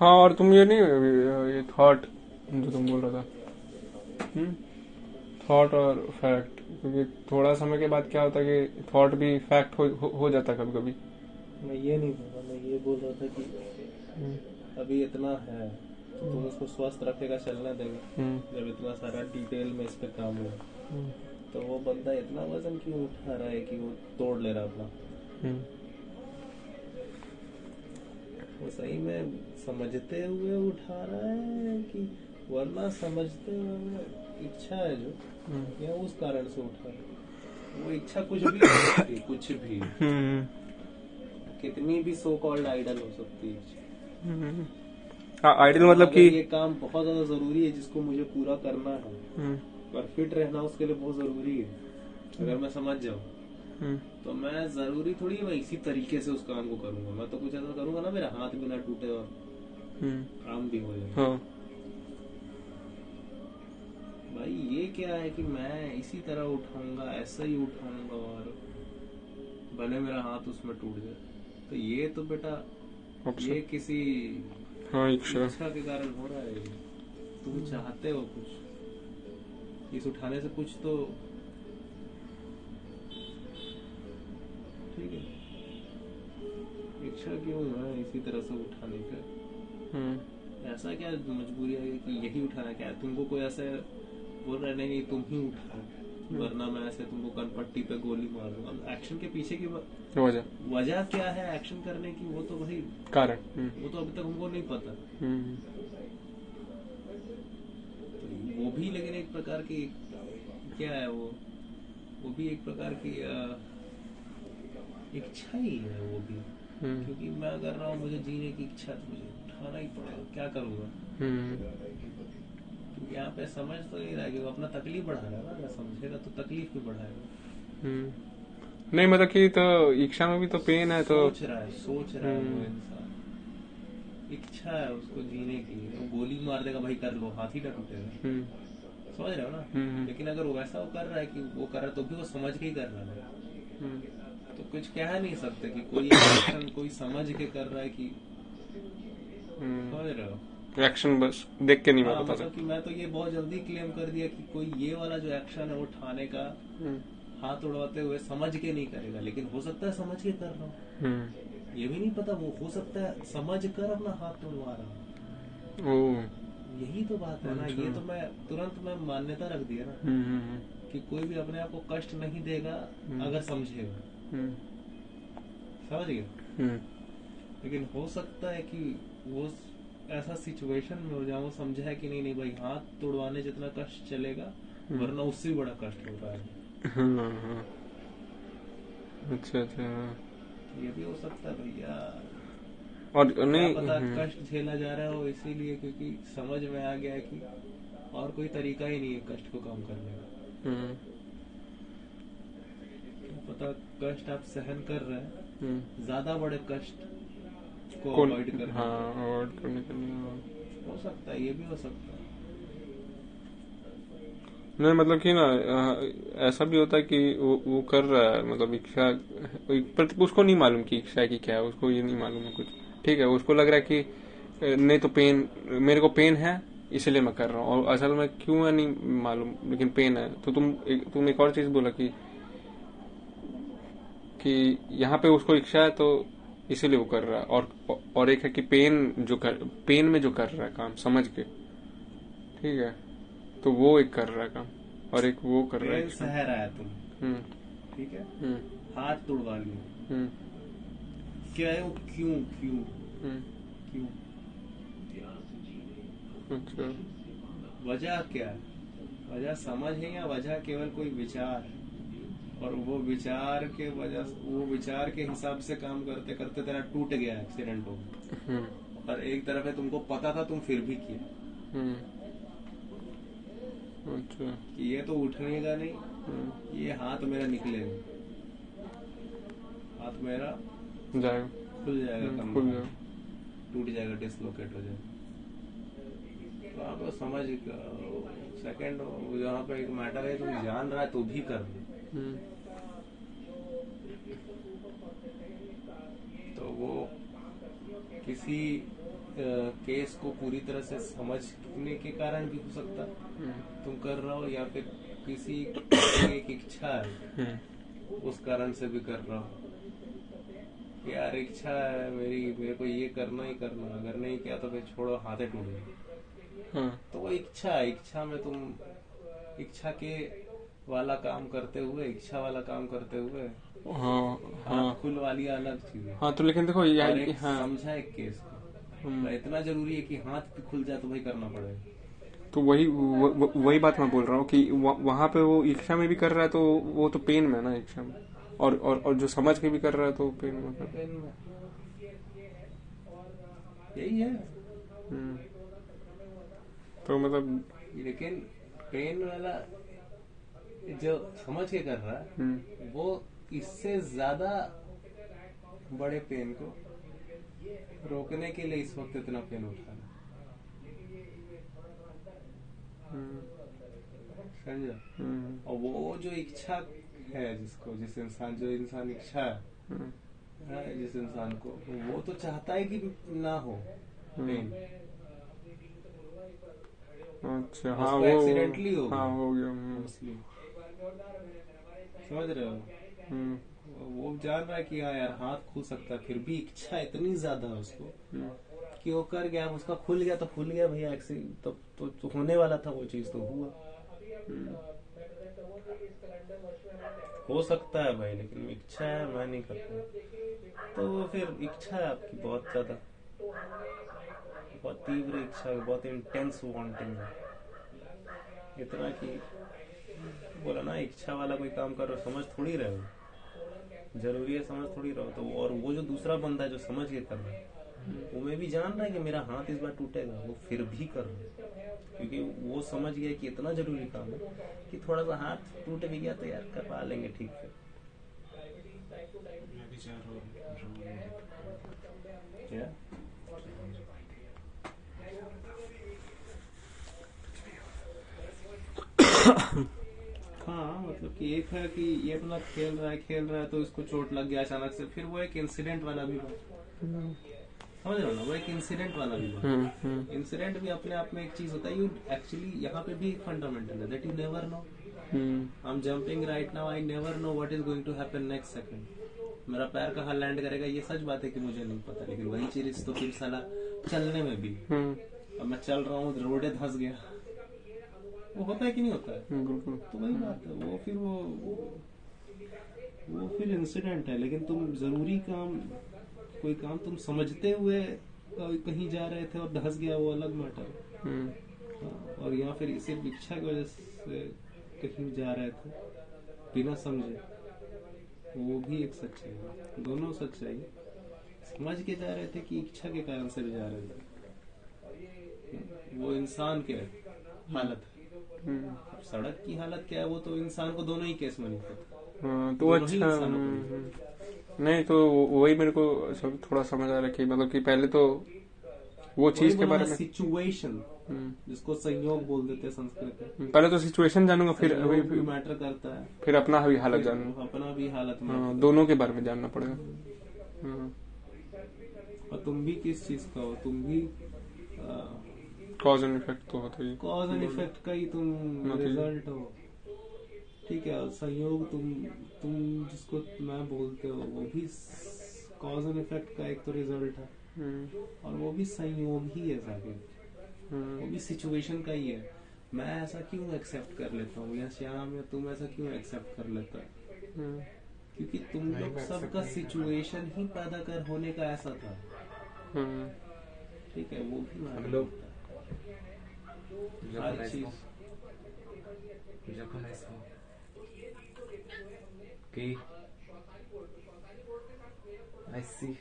हाँ, और तुम ये नहीं, ये थॉट जो तुम बोल रहा था, थॉट और फैक्ट, क्योंकि थोड़ा समय के बाद क्या होता है कि थॉट भी फैक्ट हो जाता है कभी कभी। मैं ये नहीं बोल रहा, मैं ये बोल रहा था कि अभी इतना है तो तुम उसको स्वस्थ रखेगा, चलने देगा। जब इतना सारा डिटेल में इस पे काम हुआ तो वो बंदा इतना वजन क्यों उठा रहा है कि वो तोड़ ले रहा अपना? वो सही में समझते हुए उठा रहा है कि वरना समझते हुए इच्छा है जो, या उस कारण से उठा रहा है? वो इच्छा कुछ भी हो सकती है, कुछ भी, कितनी भी सो कॉल्ड आइडल हो सकती है। आइडियल मतलब अगर कि ये काम बहुत ज्यादा जरूरी है जिसको मुझे पूरा करना है और फिट रहना उसके लिए बहुत जरूरी है, अगर मैं समझ जाऊं तो मैं जरूरी थोड़ी है मैं इसी तरीके से उस काम को करूंगा। मैं तो कुछ ऐसा करूंगा ना मेरा हाथ भी ना टूटे और काम भी हो जाए। हाँ, भाई ये क्या है कि मैं इसी तरह उठाऊंगा, ऐसा ही उठाऊंगा और भले मेरा हाथ उसमें टूट जाए, तो ये तो बेटा अच्छा, ये किसी हाँ, इच्छा। इच्छा के कारण हो रहा है। तुम चाहते हो कुछ, इस उठाने से कुछ तो ठीक है। इच्छा क्यों है इसी तरह से उठाने का? ऐसा क्या मजबूरी है कि यही उठाना? क्या तुमको कोई ऐसे बोल रहा है नहीं तुम ही उठाओ वरना मैं ऐसे तुमको कनपट्टी पे गोली मार दूंगा? एक्शन के पीछे की वजह, वजह क्या है एक्शन करने की, वो तो भाई कारण। वो तो अभी तक हमको नहीं पता। तो वो भी लेकिन एक प्रकार की क्या है वो भी एक प्रकार की इच्छा ही है वो भी। क्योंकि मैं कर रहा हूँ, मुझे जीने की इच्छा तो मुझे उठाना ही पड़ेगा, क्या करूंगा? क्योंकि यहाँ पे समझ तो नहीं रहा है कि वो अपना तकलीफ बढ़ा रहा है ना, अगर समझेगा तो तकलीफ भी बढ़ाएगा। नहीं, मतलब कि तो इच्छा में भी तो पेन है, तो सोच रहा है वो इंसान, इच्छा है उसको जीने की, वो गोली मार देगा भाई कर लो, हाथ ही ना टूटेगा। समझ रहे हो ना? लेकिन अगर वो वैसा वो कर रहा है कि वो कर रहा है तो भी वो समझ के ही कर रहा है, तो कुछ कह नहीं सकते कि कोई एक्शन कोई समझ के कर रहा है कि, समझ रहे हो? एक्शन बस देख के नहीं मैं हाँ बता मतलब कि मैं तो ये बहुत जल्दी क्लेम कर दिया कि कोई ये वाला जो एक्शन है वो ठाने का हाथ उड़वाते हुए समझ के नहीं करेगा, लेकिन हो सकता है समझ के कर रहा हूँ, ये भी नहीं पता। वो हो सकता है समझ कर अपना हाथ उड़वा रहा हूँ। ओ, यही तो बात है ना, अच्छा। ये तो मैं तुरंत मैं मान्यता रख दिया ना कि कोई भी अपने आप को कष्ट नहीं देगा अगर समझेगा। समझ गया? लेकिन हो सकता है कि वो ऐसा सिचुएशन में हो जाए, वो समझा है कि नहीं नहीं भाई हाथ तोड़वाने जितना कष्ट चलेगा वरना उससे भी बड़ा कष्ट हो रहा है। अच्छा, अच्छा। ये भी हो सकता है भैया। और क्या नहीं, पता कष्ट झेला जा रहा हो इसीलिए क्योंकि समझ में आ गया है कि और कोई तरीका ही नहीं है कष्ट को कम करने का। क्या पता कष्ट आप सहन कर रहे हैं ज्यादा बड़े कष्ट को कौन, अवॉइड करने हाँ, के लिए। अवॉइड करने के लिए। हो सकता है, ये भी हो सकता है। नहीं, मतलब कि ना, ऐसा भी होता है कि वो कर रहा है, मतलब इच्छा, पर उसको नहीं मालूम कि इच्छा की क्या है, उसको ये नहीं मालूम है कुछ। ठीक है, उसको लग रहा है कि नहीं तो पेन, मेरे को पेन है इसलिए मैं कर रहा हूँ, और असल में क्यों है नहीं मालूम, लेकिन पेन है। तो तुम एक और चीज बोला कि यहाँ पे उसको इच्छा है तो इसीलिए वो कर रहा है, और एक है कि पेन में जो कर रहा है काम समझ के, ठीक है, तो वो एक कर रहा है काम, और एक वो कर रहा है पेन इच्छा। सह रहा है तुम, हम्म, ठीक है, हम्म, हाथ तुड़वा लिया, हम्म, क्या है वो? क्यों क्यों हम्म। क्यों? अच्छा। वजह क्या है? वजह समझ है या वजह केवल कोई विचार है? और वो विचार के वजह, वो विचार के हिसाब से काम करते करते तेरा टूट गया, एक्सीडेंट हो हम्म, गया, और एक तरफ है तुमको पता था तुम फिर भी किए हम्म। अच्छा। कि ये तो उठने का नहीं, ये हाथ मेरा निकलेगा, हाथ मेरा जाएगा। खुल जाएगा, खुल कंधा जाएगा। टूट जाएगा, डिसलोकेट हो जाएगा। तो आप तो समझ सेकंड जहाँ पे एक मैटर है तुम जान रहा है तो भी कर दो, हम्म, तो वो किसी केस को पूरी तरह से समझने के कारण भी हो सकता तुम कर रहा हो, या फिर किसी एक इच्छा है उस कारण से भी कर रहा हो। यार इच्छा है मेरे को ये करना ही करना, अगर नहीं किया तो फिर छोड़ो, हाथे टूट गए। तो वो इच्छा में तुम इच्छा के वाला काम करते हुए, इच्छा वाला काम करते हुए हाथ खुल वाली अलग चीज है। हाँ, तो लेकिन देखो यार, समझा एक केस को, इतना जरूरी है कि हाथ भी खुल जाए तो भाई करना पड़ेगा। तो वही बात मैं बोल रहा हूँ कि वहां पे वो इच्छा में भी कर रहा है तो वो तो पेन में ना, इच्छा में, और जो समझ के भी कर रहा है तो पेन में कर रहा है। यही है। तो मतलब लेकिन पेन वाला जो समझ के कर रहा है वो इससे ज्यादा बड़े पेन को रोकने के लिए इस वक्त इतना पेन उठा रहा समझा। और वो जो इच्छा है जिस इंसान इच्छा है जिस इंसान को, वो तो चाहता है कि ना हो पेन। अच्छा, हाँ, वो एक्सीडेंटली हो गया। समझ रहे हो। वो जान रहा है कि हाँ यार हाथ खुल सकता है, फिर भी इच्छा इतनी ज्यादा है उसको कि वो कर गया, उसका खुल गया तो खुल गया भैया, एक्सीडेंट तो होने वाला था, वो चीज तो हुआ। हो सकता है भाई, लेकिन इच्छा है, मैं नहीं करता। तो वो फिर इच्छा है आपकी बहुत ज्यादा, बहुत तीव्र इच्छा है, बहुत इंटेंस वांटिंग है, इतना कि बोला ना इच्छा वाला कोई काम करो, समझ थोड़ी रहे हो, जरूरी है समझ थोड़ी रहो। तो और वो जो दूसरा बंदा है जो समझ के कर रहा है, वो मैं भी जान रहा है कि मेरा हाथ इस बार टूटेगा, वो फिर भी कर रहा है, क्योंकि वो समझ गया कि इतना जरूरी काम है कि थोड़ा सा हाथ टूट भी गया तो यार करवा लेंगे, ठीक है। क्या हाँ, मतलब कि एक है कि ये अपना खेल रहा है तो इसको चोट लग गया अचानक से, फिर वो एक इंसिडेंट वाला भी समझ रहे हो ना, वो एक इंसिडेंट वाला भी इंसिडेंट भी अपने आप में एक चीज होता है। यू एक्चुअली यहाँ पे भी एक फंडामेंटल है that you never know. I am jumping right now, I never know what is going to happen next second. मेरा पैर कहाँ लैंड करेगा ये सच बात है कि मुझे नहीं पता, लेकिन वही चीज तो फिर साला चलने में भी, अब मैं चल रहा हूँ रोडे धंस गया, वो होता है कि नहीं होता है। तो वही बात है, वो फिर इंसिडेंट है। लेकिन तुम जरूरी काम, कोई काम तुम समझते हुए कहीं जा रहे थे और धंस गया, वो अलग मैटर। और यहाँ फिर सिर्फ इच्छा की वजह से कहीं जा रहे थे बिना समझे, वो भी एक सच्चाई है, दोनों सच्चाई। समझ के जा रहे थे कि इच्छा के कारण से भी जा रहे थे, वो इंसान के हालत है। सड़क की हालत क्या है वो तो इंसान को दोनों ही केस में नहीं पता। तो अच्छा नहीं, तो वही मेरे को सब थोड़ा समझ आ रहा है कि मतलब कि पहले तो वो चीज के बारे में, सिचुएशन जिसको संयोग बोल देते हैं संस्कृत में, पहले तो सिचुएशन जानूंगा, फिर मैटर करता है, फिर अपना भी हालत जानूंगा, अपना भी हालत में दोनों के बारे में जानना पड़ेगा। और तुम भी किस चीज का हो, तुम भी कॉज एंड इफेक्ट तो होता ही, कॉज एंड इफेक्ट का ही तुम रिजल्ट हो, ठीक है। संयोग तुम जिसको मैं बोलते हो वो भी कॉज एंड इफेक्ट का एक तो रिजल्ट है, और वो भी संयोग ही है सारे, वो भी सिचुएशन का ही है। मैं ऐसा क्यों एक्सेप्ट कर लेता हूँ, या श्याम या तुम ऐसा क्यों एक्सेप्ट कर लेता है, क्योंकि तुम लोग सबका सिचुएशन ही पैदा कर होने का ऐसा था, ठीक है। वो भी हम लोग हर चीज कि I see